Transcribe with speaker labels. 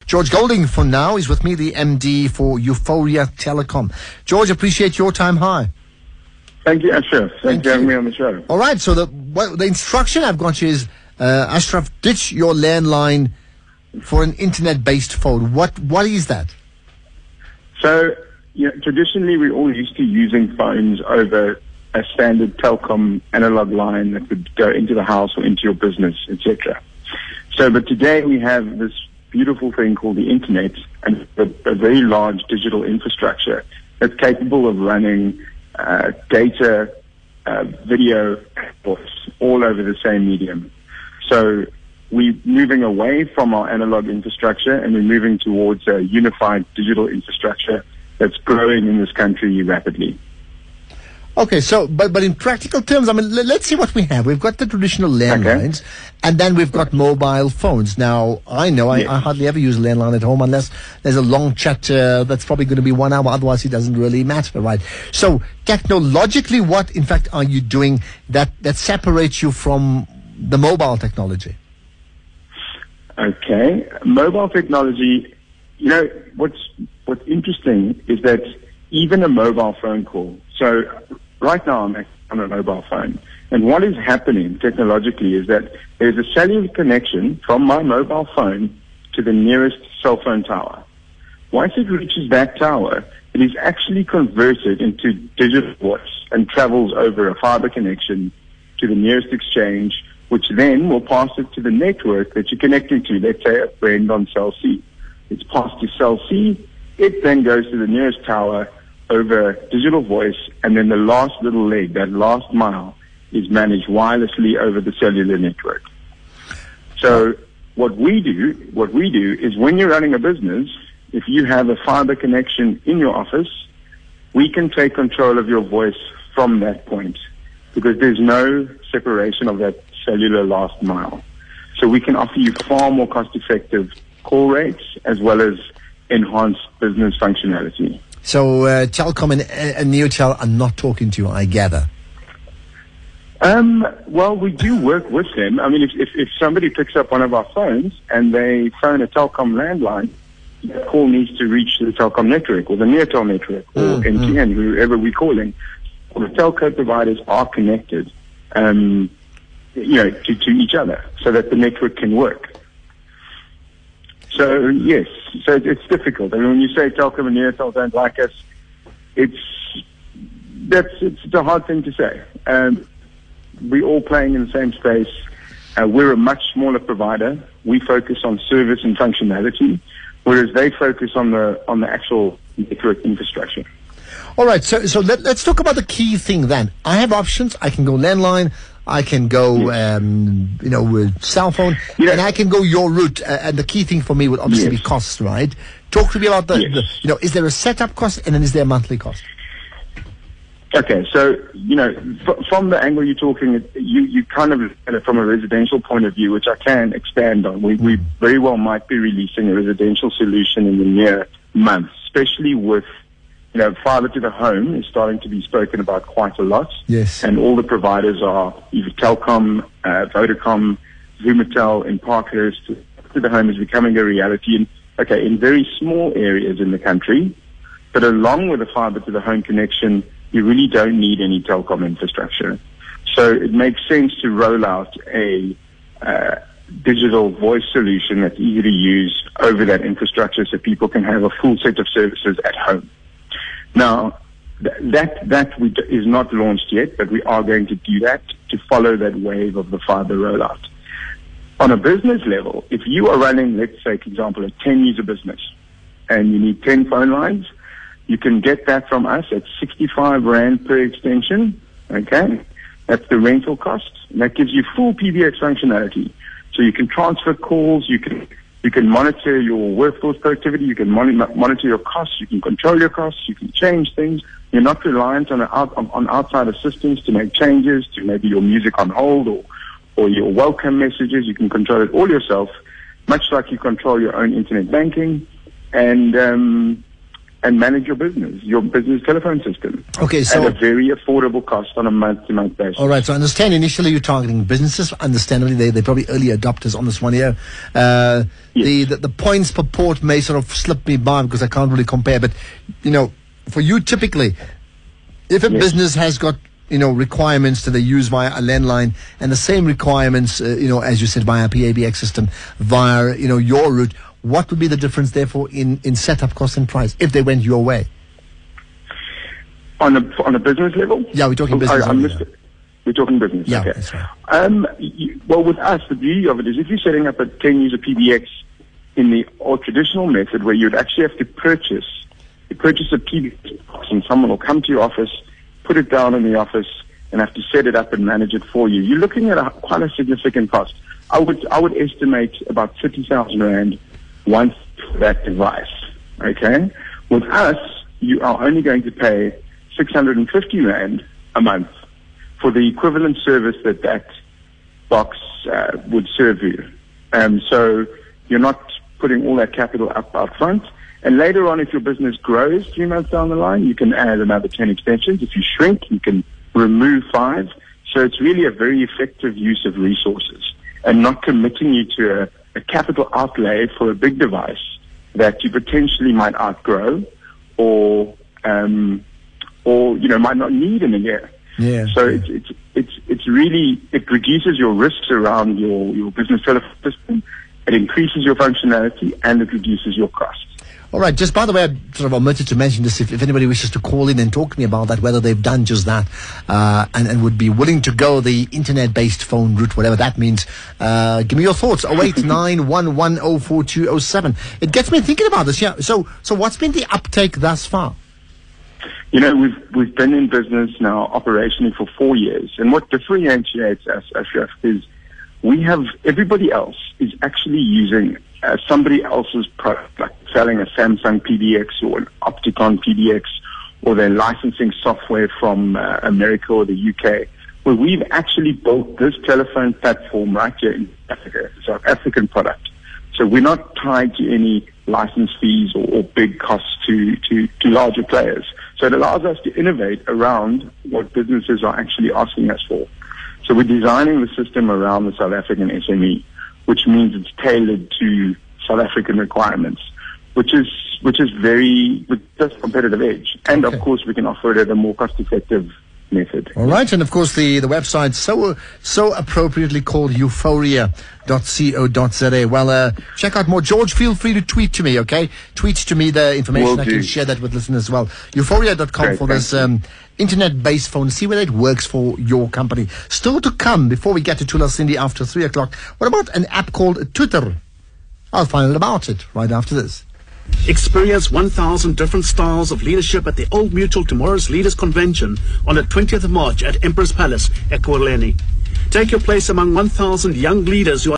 Speaker 1: George Golding for now is with me, the MD for Euphoria Telecom. George, appreciate your time. Hi.
Speaker 2: Thank you, Ashraf. Thanks for having me on the show.
Speaker 1: All right, so the instruction I've got you is, Ashraf, ditch your landline for an internet-based phone. What is that?
Speaker 2: So, traditionally we're all used to using phones over a standard telecom analog line that would go into the house or into your business, etc. But today we have this beautiful thing called the internet and a very large digital infrastructure that's capable of running data, video, voice all over the same medium. So we're moving away from our analog infrastructure and we're moving towards a unified digital infrastructure that's growing in this country rapidly.
Speaker 1: Okay, so, but in practical terms, I mean, let's see what we have. We've got the traditional landlines, and then we've got mobile phones. Now, I know I hardly ever use a landline at home unless there's a long chat that's probably going to be 1 hour. Otherwise, it doesn't really matter, right? So, technologically, what, in fact, are you doing that separates you from the mobile technology?
Speaker 2: Okay, mobile technology, what's interesting is that even a mobile phone call, so right now I'm on a mobile phone, and what is happening technologically is that there's a cellular connection from my mobile phone to the nearest cell phone tower. Once it reaches that tower, it is actually converted into digital voice and travels over a fiber connection to the nearest exchange, which then will pass it to the network that you're connecting to, let's say a friend on cell C. It's passed to cell C, it then goes to the nearest tower over digital voice, and then the last little leg, that last mile, is managed wirelessly over the cellular network. So what we do is when you're running a business, if you have a fiber connection in your office, we can take control of your voice from that point because there's no separation of that cellular last mile. So we can offer you far more cost-effective call rates as well as enhanced business functionality.
Speaker 1: So Telkom and Neotel are not talking to you, I gather.
Speaker 2: Well, we do work with them. I mean, if somebody picks up one of our phones and they phone a Telkom landline, the call needs to reach the Telkom network or the Neotel network or MTN, whoever we're calling. All the telco providers are connected, to each other so that the network can work. So yes, so it's difficult. I mean, when you say Telkom and Neotel don't like us, it's a hard thing to say. We're all playing in the same space. We're a much smaller provider. We focus on service and functionality, whereas they focus on the actual network infrastructure.
Speaker 1: All right, so let's talk about the key thing then. I have options. I can go landline. I can go, with cell phone, and I can go your route. And the key thing for me would obviously be cost, right? Talk to me about is there a setup cost and then is there a monthly cost?
Speaker 2: Okay, so, from the angle you're talking, you kind of, from a residential point of view, which I can expand on, we very well might be releasing a residential solution in the near months, especially with fiber to the home is starting to be spoken about quite a lot.
Speaker 1: Yes.
Speaker 2: And all the providers are either Telkom, Vodacom, Vumatel, and Parkhurst. To the home is becoming a reality in very small areas in the country. But along with the fiber to the home connection, you really don't need any telecom infrastructure. So it makes sense to roll out a digital voice solution that's easy to use over that infrastructure so people can have a full set of services at home. Now, that is not launched yet, but we are going to do that to follow that wave of the fiber rollout. On a business level, if you are running, let's say, for example, a 10-user business and you need 10 phone lines, you can get that from us at 65 Rand per extension, okay? That's the rental cost, and that gives you full PBX functionality. So you can transfer calls, you can monitor your workforce productivity, you can monitor your costs, you can control your costs, you can change things. You're not reliant on outside assistance to make changes, to maybe your music on hold or your welcome messages. You can control it all yourself, much like you control your own internet banking. And and manage your business telephone system.
Speaker 1: Okay, so
Speaker 2: at a very affordable cost on a month-to-month basis.
Speaker 1: All right, so I understand initially you're targeting businesses. Understandably, they're probably early adopters on this one here.
Speaker 2: Yes.
Speaker 1: The points per port may sort of slip me by because I can't really compare. But, for you typically, if a business has got, requirements that they use via a landline and the same requirements, as you said, via PABX system, via, your route, what would be the difference, therefore, in setup cost and price if they went your way?
Speaker 2: On a business level?
Speaker 1: Yeah, we're talking business.
Speaker 2: We're talking business.
Speaker 1: Yeah,
Speaker 2: okay.
Speaker 1: That's right.
Speaker 2: Well, with us, the beauty of it is if you're setting up a 10-user PBX in the old traditional method where you'd actually have to purchase a PBX box and someone will come to your office, put it down in the office, and have to set it up and manage it for you. You're looking at quite a significant cost. I would estimate about 30,000 Rand once for that device. Okay? With us, you are only going to pay 650 Rand a month for the equivalent service that box would serve you. So you're not putting all that capital up front. And later on, if your business grows 3 months down the line, you can add another 10 extensions. If you shrink, you can remove 5. So it's really a very effective use of resources and not committing you to a capital outlay for a big device that you potentially might outgrow or might not need in a year.
Speaker 1: Yeah.
Speaker 2: So it's really, it reduces your risks around your business telephone system. It increases your functionality and it reduces your costs.
Speaker 1: All right. Just by the way, I sort of omitted to mention this. If anybody wishes to call in and talk to me about that, whether they've done just that and would be willing to go the internet-based phone route, whatever that means, give me your thoughts. 08911042007. It gets me thinking about this. Yeah. So what's been the uptake thus far?
Speaker 2: We've been in business now operationally for 4 years, and what differentiates us, Ashraf, is everybody else is actually using somebody else's product, like selling a Samsung PBX or an Opticon PBX, or they're licensing software from America or the UK, where we've actually built this telephone platform right here in Africa. It's a South African product. So we're not tied to any license fees or big costs to larger players. So it allows us to innovate around what businesses are actually asking us for. So we're designing the system around the South African SME, which means it's tailored to South African requirements, which is very, with this competitive edge. And of course, we can offer it at a more cost-effective method.
Speaker 1: All right, and of course the website so appropriately called euphoria.co.za. Well, check out more. George, feel free to tweet to me, okay? Tweet to me the information. I can share that with listeners as well. Euphoria.com for this internet-based phone. See whether it works for your company. Still to come before we get to Tula Cindy after 3 o'clock. What about an app called Twitter? I'll find out about it right after this.
Speaker 3: Experience 1,000 different styles of leadership at the Old Mutual Tomorrow's Leaders Convention on the 20th of March at Emperor's Palace, Ekurhuleni. Take your place among 1,000 young leaders who are